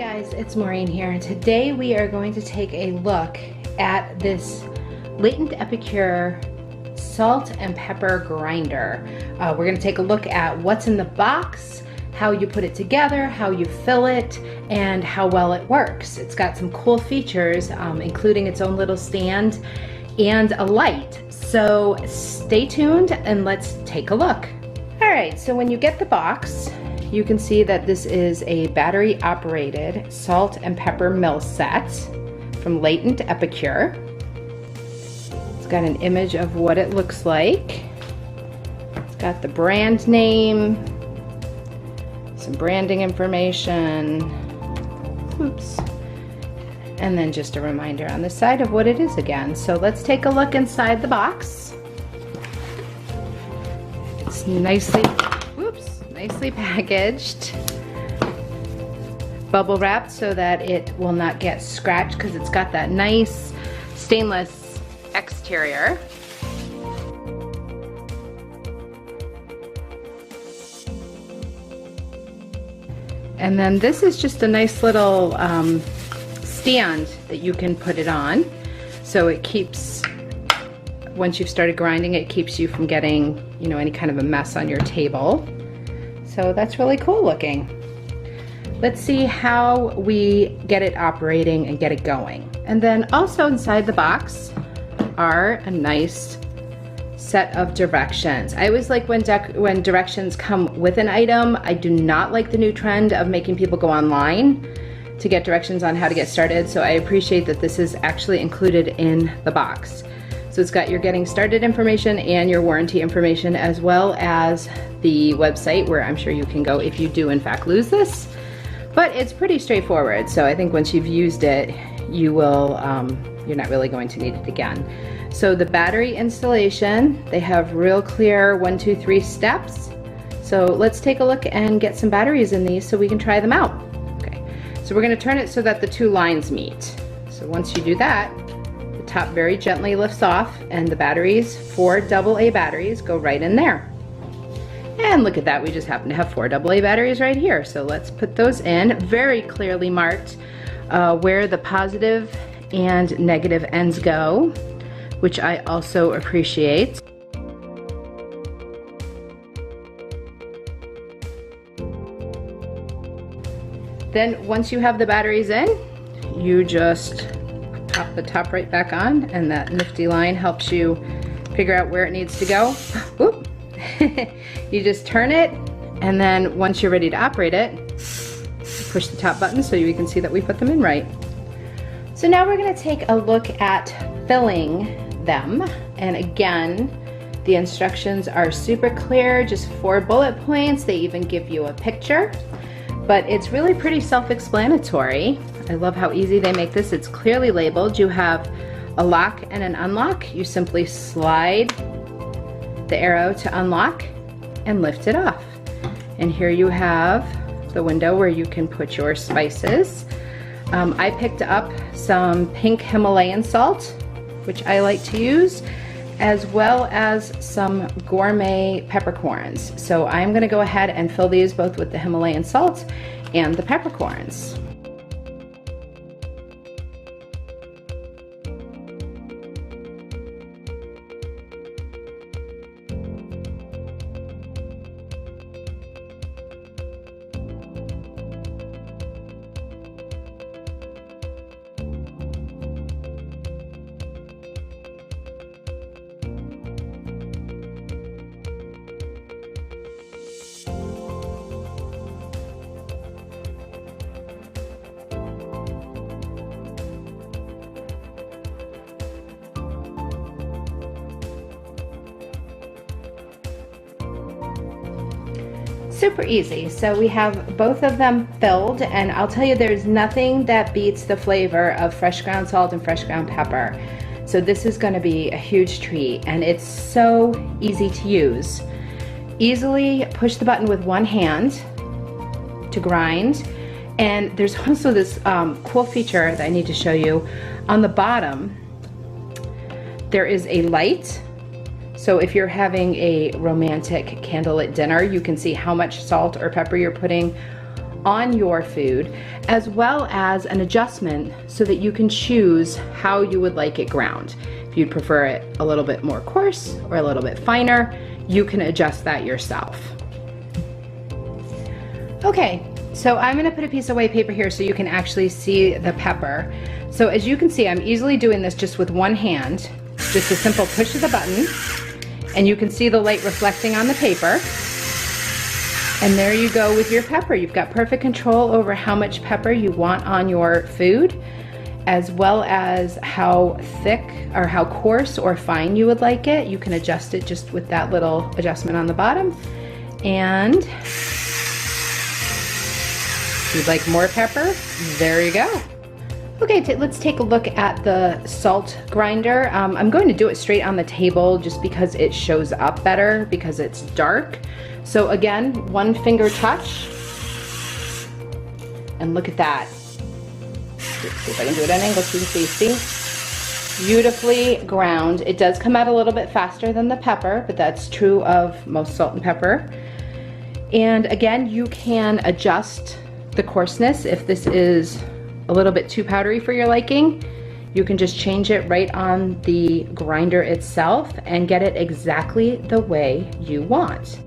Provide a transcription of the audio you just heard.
Guys, it's Maureen here, and today we are going to take a look at this Latent Epicure salt and pepper grinder. We're going to take a look at what's in the box, how you put it together, how you fill it, and how well it works. It's got some cool features, including its own little stand and a light. So stay tuned and let's take a look. All right, so when you get the box, you can see that this is a battery operated salt and pepper mill set from Latent Epicure. It's got an image of what it looks like. It's got the brand name, some branding information, oops, and then just a reminder on the side of what it is again. So let's take a look inside the box. It's nicely packaged, bubble wrapped so that it will not get scratched because it's got that nice stainless exterior. And then this is just a nice little stand that you can put it on, so it keeps, once you've started grinding, it keeps you from getting, you know, any kind of a mess on your table. So that's really cool looking. Let's see how we get it operating and get it going. And then also inside the box are a nice set of directions. I always like when directions come with an item. I do not like the new trend of making people go online to get directions on how to get started, so I appreciate that this is actually included in the box. So it's got your getting started information and your warranty information, as well as the website where I'm sure you can go if you do in fact lose this. But it's pretty straightforward, so I think once you've used it, you will, you're not really going to need it again. So the battery installation, they have real clear 1, 2, 3 steps. So let's take a look and get some batteries in these so we can try them out. Okay, so we're gonna turn it so that the two lines meet. So once you do that, the top very gently lifts off and the batteries, 4 AA batteries, go right in there. And look at that, we just happen to have 4 AA batteries right here. So let's put those in, very clearly marked where the positive and negative ends go, which I also appreciate. Then once you have the batteries in, you just pop the top right back on, and that nifty line helps you figure out where it needs to go. Whoop. You just turn it, and then once you're ready to operate it, push the top button so you can see that we put them in right. So now we're going to take a look at filling them, and again, the instructions are super clear, just 4 bullet points. They even give you a picture, but it's really pretty self-explanatory. I love how easy they make this. It's clearly labeled. You have a lock and an unlock. You simply slide the arrow to unlock and lift it off. And here you have the window where you can put your spices. I picked up some pink Himalayan salt, which I like to use, as well as some gourmet peppercorns. So I'm gonna go ahead and fill these both with the Himalayan salt and the peppercorns. Super easy. So we have both of them filled, and I'll tell you, there's nothing that beats the flavor of fresh ground salt and fresh ground pepper. So this is going to be a huge treat, and it's so easy to use. Easily push the button with one hand to grind, and there's also this cool feature that I need to show you. On the bottom, there is a light. So if you're having a romantic candlelit dinner, you can see how much salt or pepper you're putting on your food, as well as an adjustment so that you can choose how you would like it ground. If you'd prefer it a little bit more coarse or a little bit finer, you can adjust that yourself. Okay, so I'm gonna put a piece of white paper here so you can actually see the pepper. So as you can see, I'm easily doing this just with one hand, just a simple push of the button, and you can see the light reflecting on the paper. And there you go with your pepper. You've got perfect control over how much pepper you want on your food, as well as how thick or how coarse or fine you would like it. You can adjust it just with that little adjustment on the bottom. And if you'd like more pepper, there you go. Okay, let's take a look at the salt grinder. I'm going to do it straight on the table just because it shows up better because it's dark. So again, one finger touch, and look at that. Let's see if I can do it at an angle so you can see. Beautifully ground. It does come out a little bit faster than the pepper, but that's true of most salt and pepper. And again, you can adjust the coarseness if this is a little bit too powdery for your liking. You can just change it right on the grinder itself and get it exactly the way you want.